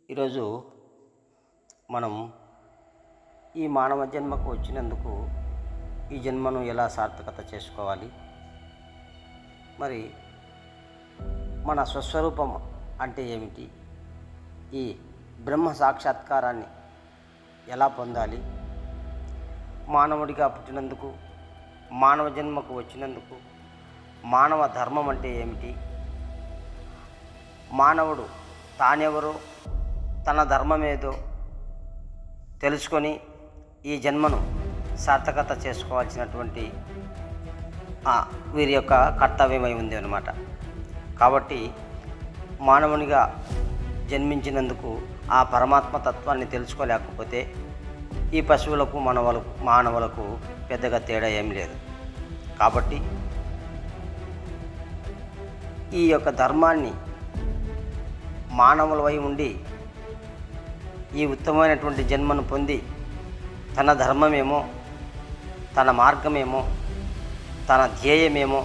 ఈరోజు మనం ఈ మానవ జన్మకు వచ్చినందుకు ఈ జన్మను ఎలా సార్థకత చేసుకోవాలి, మరి మన స్వస్వరూపం అంటే ఏమిటి, ఈ బ్రహ్మ సాక్షాత్కారాన్ని ఎలా పొందాలి, మానవుడిగా పుట్టినందుకు, మానవ జన్మకు వచ్చినందుకు మానవ ధర్మం అంటే ఏమిటి, మానవుడు తానెవరో తన ధర్మమేదో తెలుసుకొని ఈ జన్మను సార్థకత చేసుకోవాల్సినటువంటి వీరి యొక్క కర్తవ్యమై ఉంది అన్నమాట. కాబట్టి మానవునిగా జన్మించినందుకు ఆ పరమాత్మ తత్వాన్ని తెలుసుకోలేకపోతే ఈ పశువులకు మానవులకు పెద్దగా తేడా ఏం లేదు. కాబట్టి ఈ యొక్క ధర్మాన్ని మానవులవై ఉండి ఈ ఉత్తమమైనటువంటి జన్మను పొంది తన ధర్మమేమో, తన మార్గమేమో, తన ధ్యేయమేమో,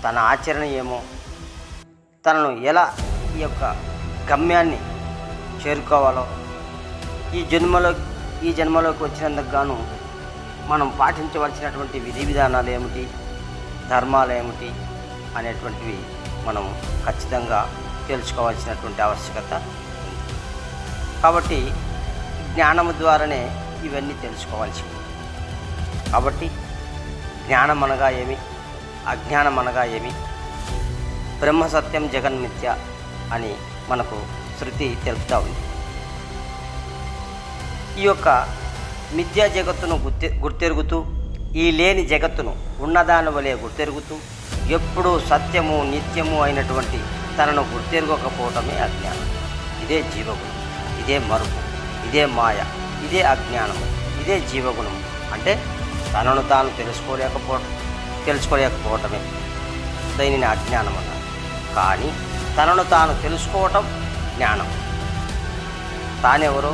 తన ఆచరణ ఏమో, తనను ఎలా ఈ యొక్క గమ్యాన్ని చేరుకోవాలో ఈ జన్మలోకి వచ్చినందుకు గాను మనం పాటించవలసినటువంటి విధి విధానాలు ఏమిటి, ధర్మాలు ఏమిటి అనేటువంటివి మనం ఖచ్చితంగా తెలుసుకోవాల్సినటువంటి ఆవశ్యకత ఉంది. కాబట్టి జ్ఞానము ద్వారానే ఇవన్నీ తెలుసుకోవాల్సి ఉంది. కాబట్టి జ్ఞానం అనగా ఏమి, అజ్ఞానం అనగా ఏమి, బ్రహ్మ సత్యం జగన్మిథ్య అని మనకు శృతి తెలుపుతూ ఉంది. ఈ యొక్క మిథ్యా జగత్తును గుర్తెరుగుతూ, ఈ లేని జగత్తును ఉన్నదాని వలె గుర్తెరుగుతూ, ఎప్పుడూ సత్యము నిత్యము అయినటువంటి తనను గుర్తెరగకపోవటమే అజ్ఞానం. ఇదే జీవగుణం, ఇదే మరుపు, ఇదే మాయ, ఇదే అజ్ఞానము, ఇదే జీవగుణం. అంటే తనను తాను తెలుసుకోలేకపోవటమే దీనిని అజ్ఞానం అన్నారు. కానీ తనను తాను తెలుసుకోవటం జ్ఞానం. తానెవరో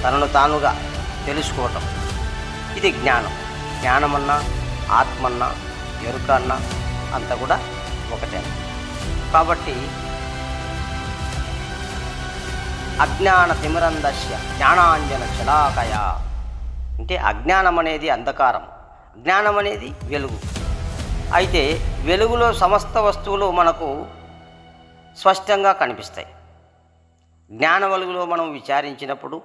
తనను తానుగా తెలుసుకోవటం ఇది జ్ఞానం. జ్ఞానమన్నా, ఆత్మన్నా, ఎరుక అన్నా అంతా కూడా ఒకటే. కాబట్టి అజ్ఞాన తిమిరందస్య జ్ఞానాంజన శలాకయ అంటే అజ్ఞానం అనేది అంధకారం, జ్ఞానం అనేది వెలుగు. అయితే వెలుగులో సమస్త వస్తువులు మనకు స్పష్టంగా కనిపిస్తాయి. జ్ఞాన వెలుగులో మనం విచారించినప్పుడు,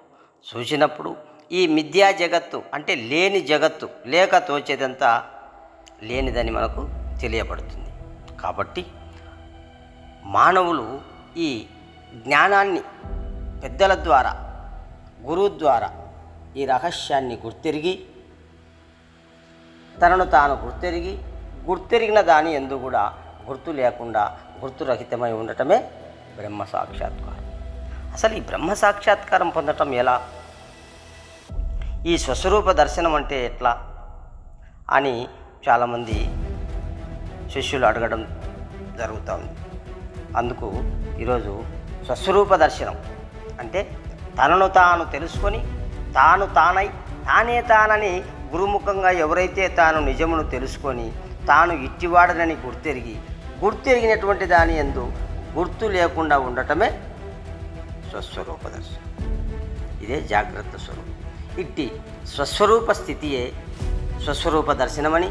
చూసినప్పుడు ఈ మిథ్యా జగత్తు అంటే లేని జగత్తు, లేక తోచేదంతా లేనిదని మనకు తెలియబడుతుంది. కాబట్టి మానవులు ఈ జ్ఞానాన్ని పెద్దల ద్వారా, గురువు ద్వారా ఈ రహస్యాన్ని గుర్తెరిగి, తనను తాను గుర్తెరిగిన దాని యందు కూడా గుర్తు లేకుండా గుర్తురహితమై ఉండటమే బ్రహ్మ సాక్షాత్కారం. అసలు ఈ బ్రహ్మ సాక్షాత్కారం పొందటం ఎలా, ఈ స్వస్వరూప దర్శనం అంటే ఎట్లా అని చాలామంది శిష్యులు అడగడం జరుగుతూ ఉంది. అందుకు ఈరోజు స్వస్వరూప దర్శనం అంటే తనను తాను తెలుసుకొని, తానే తానని గురుముఖంగా ఎవరైతే తాను నిజమును తెలుసుకొని తాను ఇట్టివాడనని గుర్తెరిగినటువంటి దాని యందు గుర్తు లేకుండా ఉండటమే స్వస్వరూప దర్శనం. ఇదే జాగ్రత్త స్వరూపం. ఇట్టి స్వస్వరూప స్థితియే స్వస్వరూప దర్శనమని,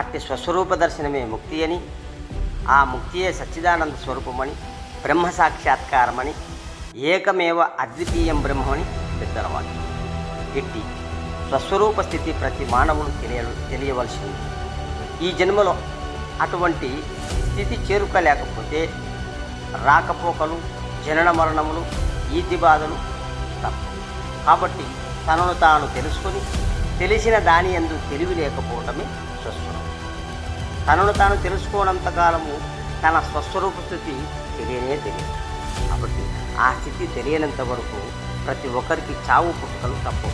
అట్టి స్వస్వరూప దర్శనమే ముక్తి అని, ఆ ముక్తియే సచ్చిదానంద స్వరూపమని, బ్రహ్మ సాక్షాత్కారమని, ఏకమేవ అద్వితీయం బ్రహ్మని పెద్దల వాక్యం. ఇట్టి స్వస్వరూప స్థితి ప్రతి మానవుడు తెలియవలసి ఉంది. ఈ జన్మలో అటువంటి స్థితి చేరుకోలేకపోతే రాకపోకలు, జనన మరణములు, ఈతి బాధలు తప్పవు. కాబట్టి తనను తాను తెలుసుకొని తెలిసిన దాని యందు తెలివి లేకపోవటమే స్వస్వరూపం. తనను తాను తెలుసుకోనంతకాలము తన స్వస్వరూప స్థితి తెలియదు. కాబట్టి ఆ స్థితి తెలియనంత వరకు ప్రతి ఒక్కరికి చావు పుట్టుకలు తప్పవు.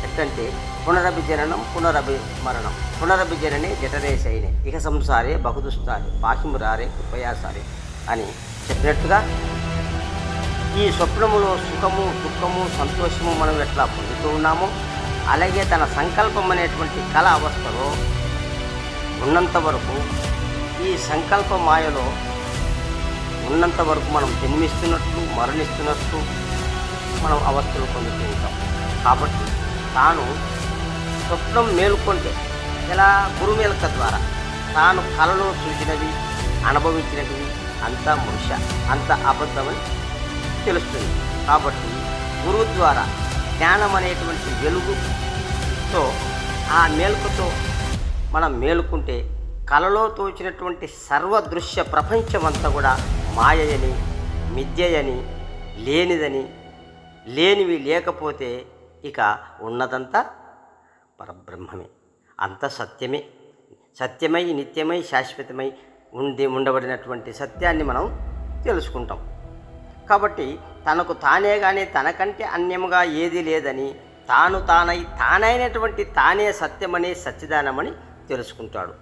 ఎట్లంటే పునరభిజననం, పునరభిమరణం, పునరభిజననే జఠరేశైనే ఇక సంసారే బహుదుస్తారే పాహిమురారే కృపయాసారే అని చెప్పినట్టుగా ఈ స్వప్నములో సుఖము, దుఃఖము, సంతోషము మనం ఎట్లా పొందుతూ ఉన్నామో, అలాగే తన సంకల్పం అనేటువంటి కళ అవస్థలో ఉన్నంత వరకు ఈ సంకల్ప మాయలో ఉన్నంత వరకు మనం జన్మిస్తున్నట్లు మరణిస్తున్నట్లు మనం అవస్థలు పొందుతూ ఉంటాం. కాబట్టి తాను స్వప్నం మేలుకొంటే ఇలా గురుమేలక ద్వారా తాను కలలో చూసినవి అనుభవించినవి అంతా మృష, అంత అబద్ధమని తెలుస్తుంది. కాబట్టి గురువు ద్వారా జ్ఞానం అనేటువంటి వెలుగుతో ఆ మేలుకతో మనం మేలుకుంటే కలలో తోచినటువంటి సర్వదృశ్య ప్రపంచమంతా కూడా మాయని, మిథ్యయని, లేనిదని, లేనివి లేకపోతే ఇక ఉన్నదంతా పరబ్రహ్మమే, అంత సత్యమే, సత్యమై నిత్యమై శాశ్వతమై ఉండబడినటువంటి సత్యాన్ని మనం తెలుసుకుంటాం. కాబట్టి తనకు తానే కానీ తనకంటే అన్యముగా ఏది లేదని తానైనటువంటి తానే సత్యమని సచ్చిదానమని తెలుసుకుంటాడు.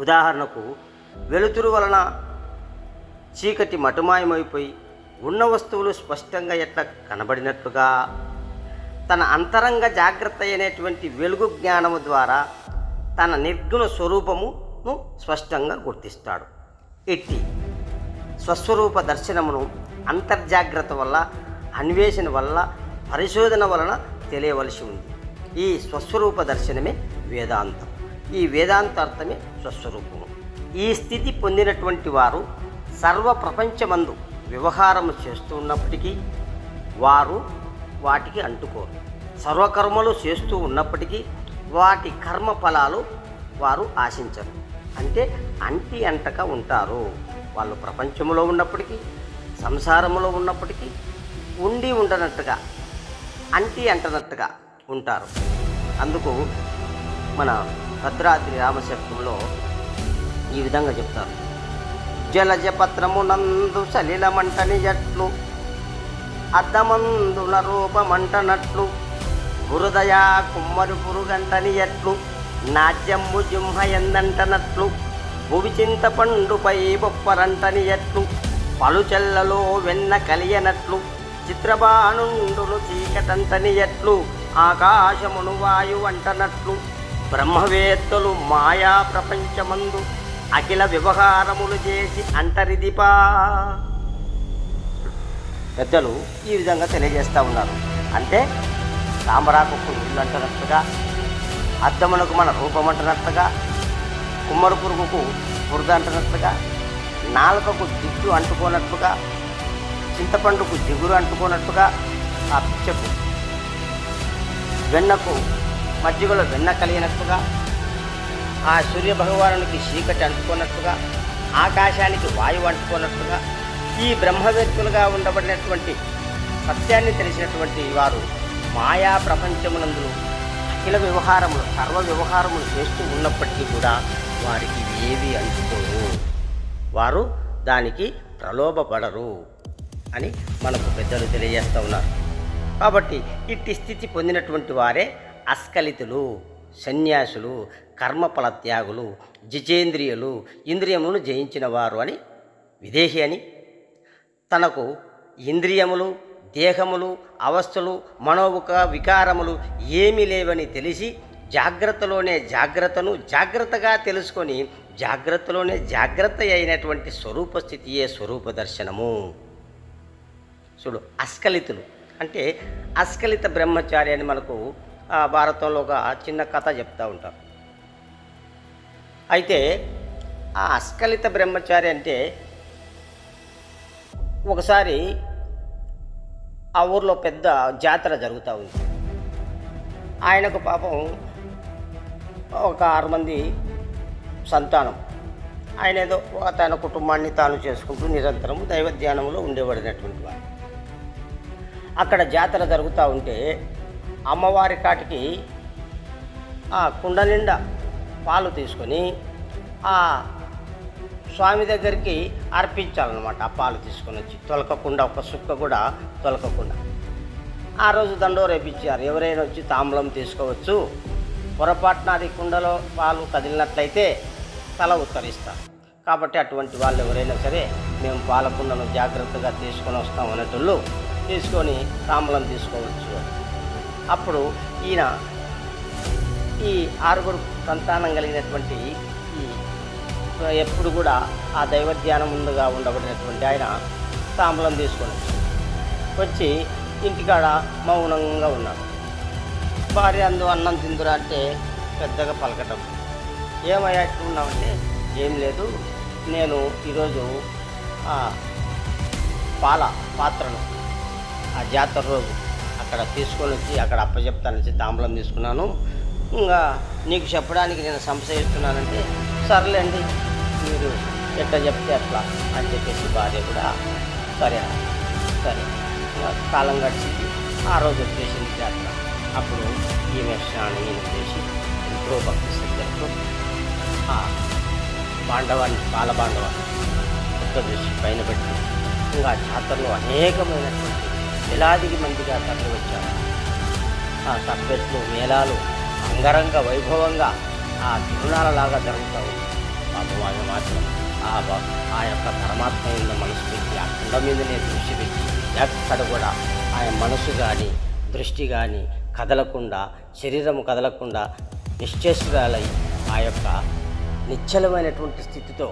ఉదాహరణకు వెలుతురు వలన చీకటి మటుమాయమైపోయి ఉన్న వస్తువులు స్పష్టంగా ఎట్లా కనబడినట్లుగా తన అంతరంగ జాగ్రత్త అయినటువంటి వెలుగు జ్ఞానము ద్వారా తన నిర్గుణ స్వరూపమును స్పష్టంగా గుర్తిస్తాడు. ఇట్టి స్వస్వరూప దర్శనమును అంతర్జాగ్రత్త వల్ల, అన్వేషణ వల్ల, పరిశోధన వలన తెలియవలసి ఉంది. ఈ స్వస్వరూప దర్శనమే వేదాంతం. ఈ వేదాంతార్థమే స్వస్వరూపము. ఈ స్థితి పొందినటువంటి వారు సర్వ ప్రపంచమందు వ్యవహారము చేస్తూ ఉన్నప్పటికీ వారు వాటికి అంటుకోరు. సర్వకర్మలు చేస్తూ ఉన్నప్పటికీ వాటి కర్మ ఫలాలు వారు ఆశించరు. అంటే అంటి అంటక ఉంటారు. వాళ్ళు ప్రపంచంలో ఉన్నప్పటికీ, సంసారములో ఉన్నప్పటికీ ఉండి ఉండనట్టుగా, అంటి అంటనట్టుగా ఉంటారు. అందుకు మన భద్రాద్రి రామశబ్దంలో ఈ విధంగా చెప్తారు: జలజపత్రమునందు సలిలమంటని జట్లు, అద్దమందున రూపమంటనట్లు, బురదయా కుమ్మరి పురుగంటని ఎట్లు, నాట్యము జింహ ఎందంటనట్లు, భువి చింతపండుపై బొప్పరంటని ఎట్లు, పలుచెల్లలో వెన్న కలియనట్లు, చిత్రబాణుండును చీకటంటని ఎట్లు, ఆకాశమును వాయువంటనట్లు, బ్రహ్మవేత్తలు మాయా ప్రపంచమందు అఖిల వ్యవహారములు చేసి అంటరిదిపా. పెద్దలు ఈ విధంగా తెలియజేస్తూ ఉన్నారు. అంటే తామరాకు ఇల్లు అంటున్నట్టుగా, అద్దమునకు మన రూపం అంటున్నట్టుగా, కుమ్మరి పురుగుకు బురద అంటున్నట్టుగా, నాలుకకు జిడ్డు అంటుకోనట్టుగా, చింతపండుకు జిగురు అంటుకోనట్టుగా, ఆ పిచ్చకు వెన్నకు మజ్జిగలో వెన్న కలిగినట్టుగా, ఆ సూర్యభగవానునికి చీకటి అంటుకున్నట్టుగా, ఆకాశానికి వాయువు అంటుకున్నట్టుగా, ఈ బ్రహ్మవేత్తులుగా ఉండబడినటువంటి సత్యాన్ని తెలిసినటువంటి వారు మాయా ప్రపంచమునందు అఖిల వ్యవహారములు, సర్వ వ్యవహారములు చేస్తూ ఉన్నప్పటికీ కూడా వారికి ఏవి అంటుకోరు, వారు దానికి ప్రలోభపడరు అని మనకు పెద్దలు తెలియజేస్తూ ఉన్నారు. కాబట్టి ఇట్టి స్థితి పొందినటువంటి వారే అస్కలితులు, సన్యాసులు, కర్మఫల త్యాగులు, జితేంద్రియులు, ఇంద్రియములను జయించిన వారు అని, విదేహి అని, తనకు ఇంద్రియములు, దేహములు, అవస్థలు, మనోముఖ వికారములు ఏమీ లేవని తెలిసి జాగ్రత్తలోనే జాగ్రత్తను జాగ్రత్తగా తెలుసుకొని జాగ్రత్తలోనే జాగ్రత్త అయినటువంటి స్వరూప స్థితియే స్వరూప దర్శనము. చూడు, అస్కలితులు అంటే అస్కలిత బ్రహ్మచారి అని మనకు భారతంలో ఒక చిన్న కథ చెప్తూ ఉంటారు. అయితే ఆ అస్కలిత బ్రహ్మచారి అంటే ఒకసారి ఆ ఊర్లో పెద్ద జాతర జరుగుతూ ఉంది. ఆయనకు పాపం ఒక 6 మంది సంతానం. ఆయన ఏదో తన కుటుంబాన్ని తాను చేసుకుంటూ నిరంతరం దైవ ధ్యానంలో ఉండేవాడినటువంటి వాడు. అక్కడ జాతర జరుగుతూ ఉంటే అమ్మవారి కాటికి ఆ కుండ నిండా పాలు తీసుకొని ఆ స్వామి దగ్గరికి అర్పించాలన్నమాట. ఆ పాలు తీసుకొని వచ్చి తొలకకుండా, ఒక సుక్క కూడా తొలకకుండా. ఆ రోజు దండోరేపించారు. ఎవరైనా వచ్చి తాంబూలం తీసుకోవచ్చు, పొరపాటున అది కుండలో పాలు కదిలినట్లయితే తల ఉత్తరిస్తారు. కాబట్టి అటువంటి వాళ్ళు ఎవరైనా సరే మేము పాలకుండను జాగ్రత్తగా తీసుకొని వస్తాం అనేటోళ్ళు తీసుకొని తాంబూలం తీసుకోవచ్చు. అప్పుడు ఈయన ఈ 6 సంతానం కలిగినటువంటి ఈ ఎప్పుడు కూడా ఆ దైవ ధ్యానం ముందుగా ఉండబడినటువంటి ఆయన తాంబూలం తీసుకొని వచ్చి ఇంటికాడ మౌనంగా ఉన్నాడు. భార్య అన్నం తిందురా అంటే పెద్దగా పలకటం. ఏమయ్యా ఉన్నామంటే ఏం లేదు, నేను ఈరోజు పాల పాత్రను ఆ జాతర రోజు అక్కడ తీసుకొని వచ్చి అక్కడ అప్పచెప్తానని తాంబూలం తీసుకున్నాను, ఇంకా నీకు చెప్పడానికి నేను సంశయిస్తున్నానంటే సర్లేండి మీరు ఎట్లా చెప్తే అట్లా అని చెప్పేసి భార్య కూడా సరే కాలం గడిచింది. ఆ రోజు వచ్చేసింది జాతర. అప్పుడు ఈమె స్నానం చేసి ఎంతో భక్తి శ్రద్ధలతో ఆ బాండవాన్ని పాల బాండవాన్ని కొత్త దృష్టి పైన పెట్టి ఇంకా జాతరలో అనేకమైనటువంటి వేలాదికి మందిగా తరలి వచ్చారు. ఆ తప్పెట్లు మేళాలు అంగరంగ వైభవంగా ఆ తిరునాళ్ళలాగా జరుగుతాయి. పాపవాళ్ళు మాత్రం ఆ యొక్క పరమాత్మ మీద మనసు పెట్టి ఆ కుండ మీదనే దృష్టి పెట్టి ఎక్కడ కూడా ఆయన మనసు కానీ దృష్టి కానీ కదలకుండా, శరీరం కదలకుండా నిశ్చేష్టురాలై ఆ యొక్క నిశ్చలమైనటువంటి స్థితితో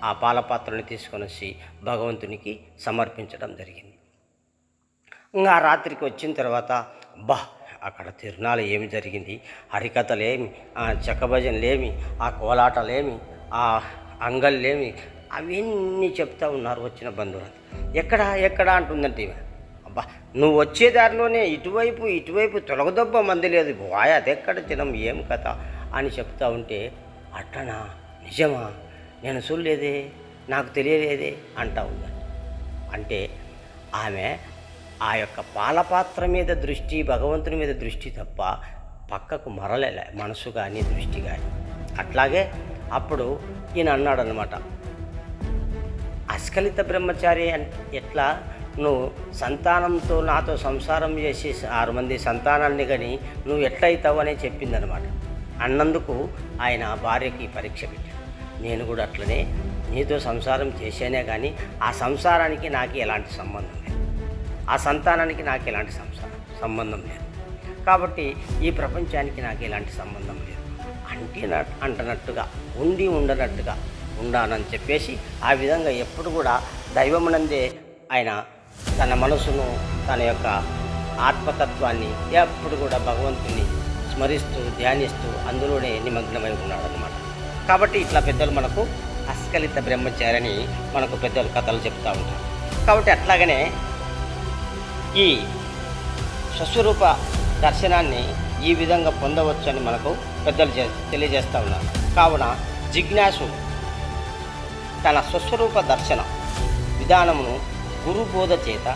ఆ పాలపాత్రని తీసుకొని వచ్చి భగవంతునికి సమర్పించడం జరిగింది. ఇంకా రాత్రికి వచ్చిన తర్వాత అక్కడ తిరునాళ్ళు ఏమి జరిగింది, హరికథలేమి, ఆ చెక్కభజనలేమి, ఆ కోలాటలేమి, ఆ అంగళ్ళేమి, అవన్నీ చెప్తా ఉన్నారు వచ్చిన బంధువులు. ఎక్కడ అంటుందంటే నువ్వు వచ్చే దారిలోనే ఇటువైపు తొలగదొబ్బ మంది లేదు, అదెక్కడ జనం ఏం కథ అని చెప్తా ఉంటే అట్లనా, నిజమా, నేను చూడలేదే, నాకు తెలియలేదే అంటా ఉందండి. అంటే ఆమె ఆ యొక్క పాలపాత్ర మీద దృష్టి, భగవంతుని మీద దృష్టి తప్ప పక్కకు మరలలే మనసు కానీ దృష్టి కానీ. అట్లాగే అప్పుడు ఈయన అన్నాడనమాట, అస్ఖలిత బ్రహ్మచారి ఎట్లా నువ్వు సంతానంతో నాతో సంసారం చేసి 6 మంది సంతానాన్ని కానీ నువ్వు ఎట్లయితావు అని చెప్పిందనమాట. అన్నందుకు ఆయన భార్యకి పరీక్ష పెట్టాడు. నేను కూడా అట్లనే నీతో సంసారం చేసేనే కానీ ఆ సంసారానికి నాకు ఎలాంటి సంబంధం లేదు, ఆ సంతానానికి నాకు ఎలాంటి సంబంధం లేదు, కాబట్టి ఈ ప్రపంచానికి నాకు ఎలాంటి సంబంధం లేదు అంటున్నట్టుగా ఉండనట్టుగా ఉండాలని చెప్పేసి ఆ విధంగా ఎప్పుడు కూడా దైవమునందే ఆయన తన మనసును, తన యొక్క ఆత్మతత్వాన్ని ఎప్పుడు కూడా భగవంతుని స్మరిస్తూ ధ్యానిస్తూ అందులోనే నిమగ్నమై ఉన్నాడు అన్నమాట. కాబట్టి ఇట్లా పెద్దలు మనకు అస్ఖలిత బ్రహ్మచారిని మనకు పెద్దలు కథలు చెప్తూ ఉంటారు. కాబట్టి అట్లాగనే ఈ స్వస్వరూప దర్శనాన్ని ఈ విధంగా పొందవచ్చు అని మనకు పెద్దలు తెలియజేస్తూ ఉన్నారు. కావున జిజ్ఞాసు తన స్వస్వరూప దర్శన విధానమును గురుబోధ చేత,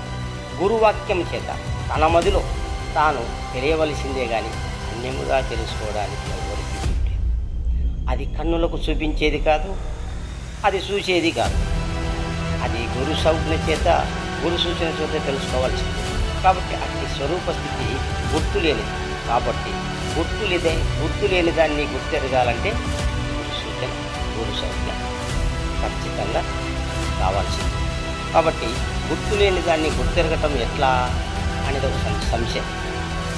గురువాక్యం చేత తన మదిలో తాను తెలియవలసిందే కానీ అన్యముగా తెలుసుకోవడానికి ఎవరికి లేదు. అది కన్నులకు చూపించేది కాదు, అది చూసేది కాదు, అది గురు సంజ్ఞ చేత, గురు సూచన చేత తెలుసుకోవాల్సింది. కాబట్టి అట్టి స్వరూప స్థితి గుర్తులేనిది. కాబట్టి గుర్తులేని దాన్ని గుర్తెరగాలంటే గురు సూచన, గురు సంజ్ఞ ఖచ్చితంగా కావాల్సింది. కాబట్టి గుర్తులేని దాన్ని గుర్తెరగటం ఎట్లా అనేది ఒక సంశయం.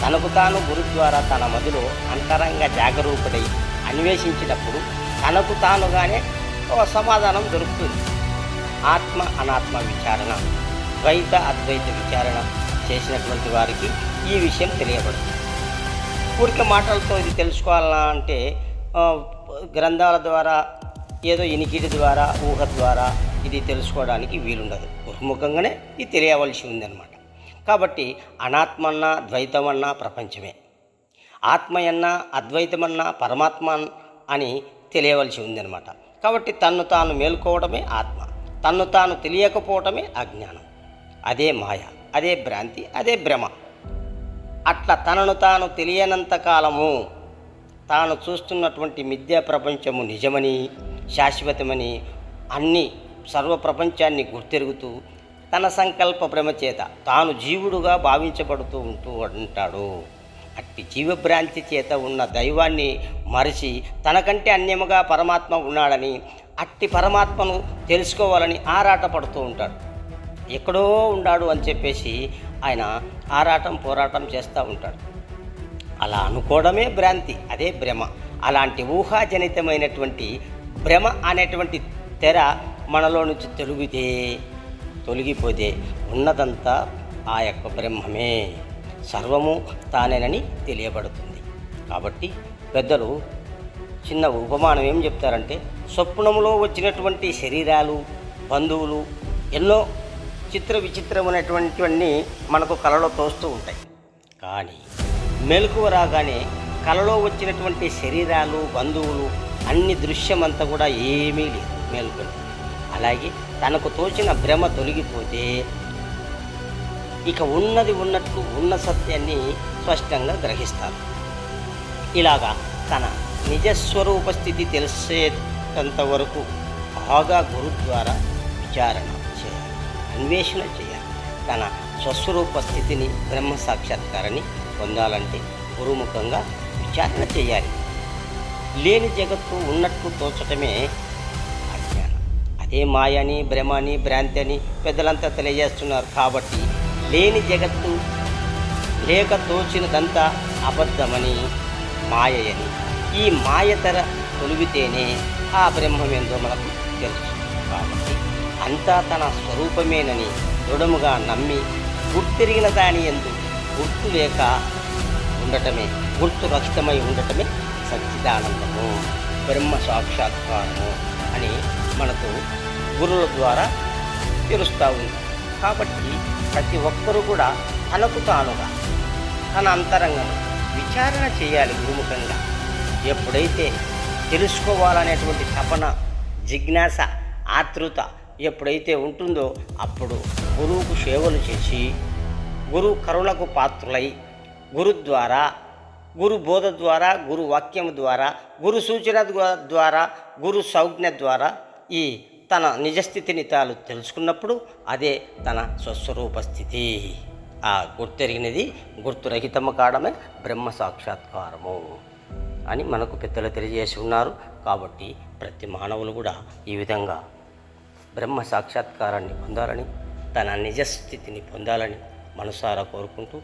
తనకు తాను గురు ద్వారా తన మదిలో అంతరంగ జాగరూకుడై అన్వేషించినప్పుడు తనకు తానుగానే ఒక సమాధానం దొరుకుతుంది. ఆత్మ అనాత్మ విచారణ, ద్వైత అద్వైత విచారణ చేసినటువంటి వారికి ఈ విషయం తెలియబడుతుంది. ఊరికే మాటలతో ఇది తెలుసుకోవాలన్నా అంటే గ్రంథాల ద్వారా, ఏదో ఇనికిడి ద్వారా, ఊహ ద్వారా ఇది తెలుసుకోవడానికి వీలుండదు. బహుముఖంగానే ఇది తెలియవలసి ఉందన్నమాట. కాబట్టి అనాత్మన్నా ద్వైతమన్నా ప్రపంచమే, ఆత్మయన్నా అద్వైతమన్నా పరమాత్మ అని తెలియవలసి ఉందన్నమాట. కాబట్టి తన్ను తాను మేల్కోవడమే ఆత్మ, తన్ను తాను తెలియకపోవటమే అజ్ఞానం. అదే మాయ, అదే భ్రాంతి, అదే భ్రమ. అట్లా తనను తాను తెలియనంత కాలము తాను చూస్తున్నటువంటి మిథ్యా ప్రపంచము నిజమని, శాశ్వతమని అన్ని సర్వప్రపంచాన్ని గుర్తెరుగుతూ తన సంకల్ప భ్రమ చేత తాను జీవుడుగా భావించబడుతూ ఉంటాడు. అట్టి జీవభ్రాంతి చేత ఉన్న దైవాన్ని మరచి తనకంటే అన్యముగా పరమాత్మ ఉన్నాడని, అట్టి పరమాత్మను తెలుసుకోవాలని ఆరాటపడుతూ ఉంటాడు. ఎక్కడో ఉన్నాడు అని చెప్పేసి ఆయన ఆరాటం పోరాటం చేస్తూ ఉంటాడు. అలా అనుకోవడమే భ్రాంతి, అదే భ్రమ. అలాంటి ఊహాజనితమైనటువంటి భ్రమ అనేటువంటి తెర మనలో నుంచి తొలగిపోతే ఉన్నదంతా ఆ యొక్క బ్రహ్మమే, సర్వము తానేనని తెలియబడుతుంది. కాబట్టి పెద్దలు చిన్న ఉపమానం ఏం చెప్తారంటే, స్వప్నంలో వచ్చినటువంటి శరీరాలు, బంధువులు ఎన్నో చిత్ర విచిత్రమైనటువంటివన్నీ మనకు కలలో తోస్తూ ఉంటాయి. కానీ మెలకువ రాగానే కలలో వచ్చినటువంటి శరీరాలు, బంధువులు అన్ని దృశ్యమంతా కూడా ఏమీ లేదు మేల్కొని. అలాగే తనకు తోచిన భ్రమ తొలగిపోతే ఇక ఉన్నది ఉన్నట్లు ఉన్న సత్యాన్ని స్పష్టంగా గ్రహిస్తారు. ఇలాగా తన నిజస్వరూప స్థితి తెలిసేంత వరకు బాగా గురు ద్వారా విచారణ చేయాలి, అన్వేషణ చేయాలి. తన స్వస్వరూప స్థితిని, బ్రహ్మ సాక్షాత్కారాన్ని పొందాలంటే గురుముఖంగా విచారణ చేయాలి. లేని జగత్తు ఉన్నట్లు తోచటమే అజ్ఞానం. అదే మాయని, భ్రమని, భ్రాంతి అని పెద్దలంతా తెలియజేస్తున్నారు. కాబట్టి లేని జగత్తు లేక తోచినదంతా అబద్ధమని, మాయని, ఈ మాయతర తొలిగితేనే ఆ బ్రహ్మమేందో మనకు తెలుసు. కాబట్టి అంతా తన స్వరూపమేనని దృఢముగా నమ్మి గుర్తిరిగిన దాని యందు గుర్తు లేక ఉండటమే, గుర్తు రహితమై ఉండటమే సచ్చిదానందము, బ్రహ్మ సాక్షాత్కారము అని మనకు గురువుల ద్వారా తెలుస్తూ ఉంది. కాబట్టి ప్రతి ఒక్కరూ కూడా తనకు తానుగా తన అంతరంగం విచారణ చేయాలి గురుముఖంగా. ఎప్పుడైతే తెలుసుకోవాలనేటువంటి తపన, జిజ్ఞాస, ఆతృత ఎప్పుడైతే ఉంటుందో అప్పుడు గురువుకు సేవలు చేసి, గురు కరుణకు పాత్రులై, గురు ద్వారా, గురు బోధ ద్వారా, గురు వాక్యం ద్వారా, గురు సూచన ద్వారా, గురు సంజ్ఞ ద్వారా ఈ తన నిజస్థితిని తాను తెలుసుకున్నప్పుడు అదే తన స్వస్వరూప స్థితి. ఆ గుర్తెరిగినది గుర్తురహితము కావడమే బ్రహ్మ సాక్షాత్కారము అని మనకు పెద్దలు తెలియజేసి ఉన్నారు. కాబట్టి ప్రతి మానవులు కూడా ఈ విధంగా బ్రహ్మ సాక్షాత్కారాన్ని పొందాలని, తన నిజస్థితిని పొందాలని మనసారా కోరుకుంటూ,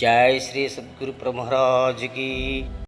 జై శ్రీ సద్గురు మహారాజుకి.